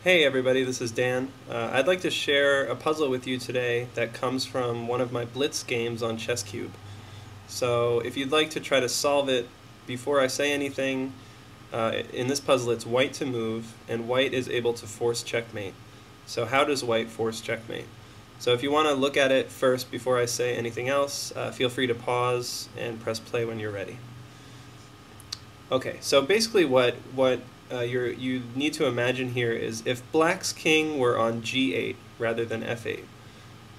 Hey everybody, this is Dan. I'd like to share a puzzle with you today that comes from one of my blitz games on ChessCube. So if you'd like to try to solve it before I say anything, in this puzzle it's white to move, and white is able to force checkmate. So how does white force checkmate? So if you want to look at it first before I say anything else, feel free to pause and press play when you're ready. Okay, so basically what you need to imagine here is if black's king were on g8 rather than f8,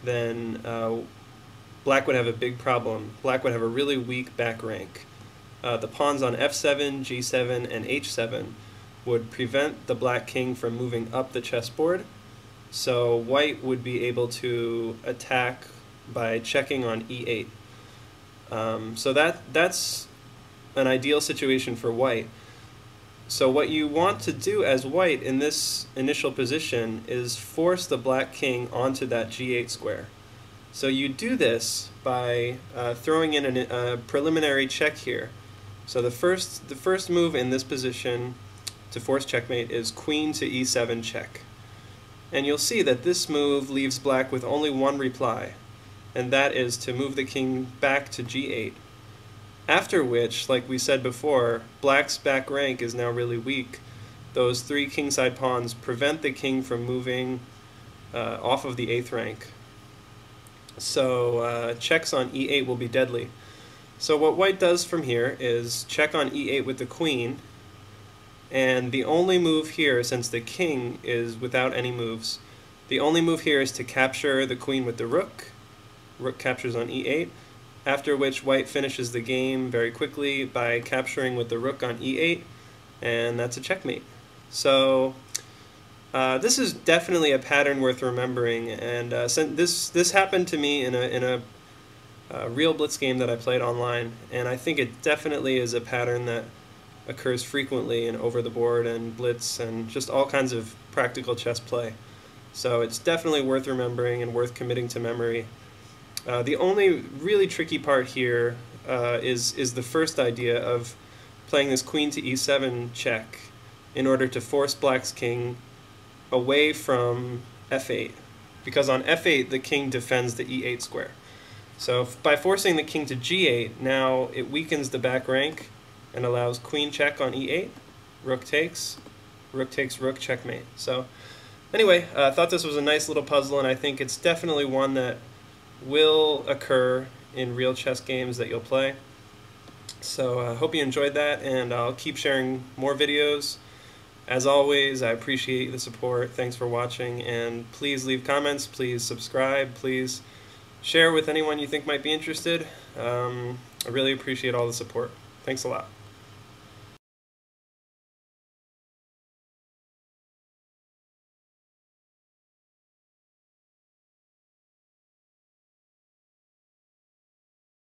then black would have a big problem. Black would have a really weak back rank. The pawns on f7, g7, and h7 would prevent the black king from moving up the chessboard, so white would be able to attack by checking on e8. So that's an ideal situation for white. So what you want to do as white in this initial position is force the black king onto that g8 square. So you do this by throwing in a preliminary check here. So the first move in this position to force checkmate is queen to e7 check. And you'll see that this move leaves black with only one reply, and that is to move the king back to g8. After which, like we said before, black's back rank is now really weak. Those three kingside pawns prevent the king from moving off of the 8th rank. So checks on e8 will be deadly. So what white does from here is check on e8 with the queen, and the only move here, since the king is without any moves, the only move here is to capture the queen with the rook. Rook captures on e8. After which white finishes the game very quickly by capturing with the rook on e8, and that's a checkmate. So this is definitely a pattern worth remembering, and this happened to me in a real blitz game that I played online, and I think it definitely is a pattern that occurs frequently in over the board and blitz and just all kinds of practical chess play. So it's definitely worth remembering and worth committing to memory. The only really tricky part here is the first idea of playing this queen to e7 check in order to force black's king away from f8, because on f8 the king defends the e8 square. So by forcing the king to g8, now it weakens the back rank and allows queen check on e8, rook takes, rook checkmate. So anyway, I thought this was a nice little puzzle, and I think it's definitely one that will occur in real chess games that you'll play. So I hope you enjoyed that, and I'll keep sharing more videos. As always, I appreciate the support. Thanks for watching, and please leave comments, please subscribe, please share with anyone you think might be interested. I really appreciate all the support. Thanks a lot.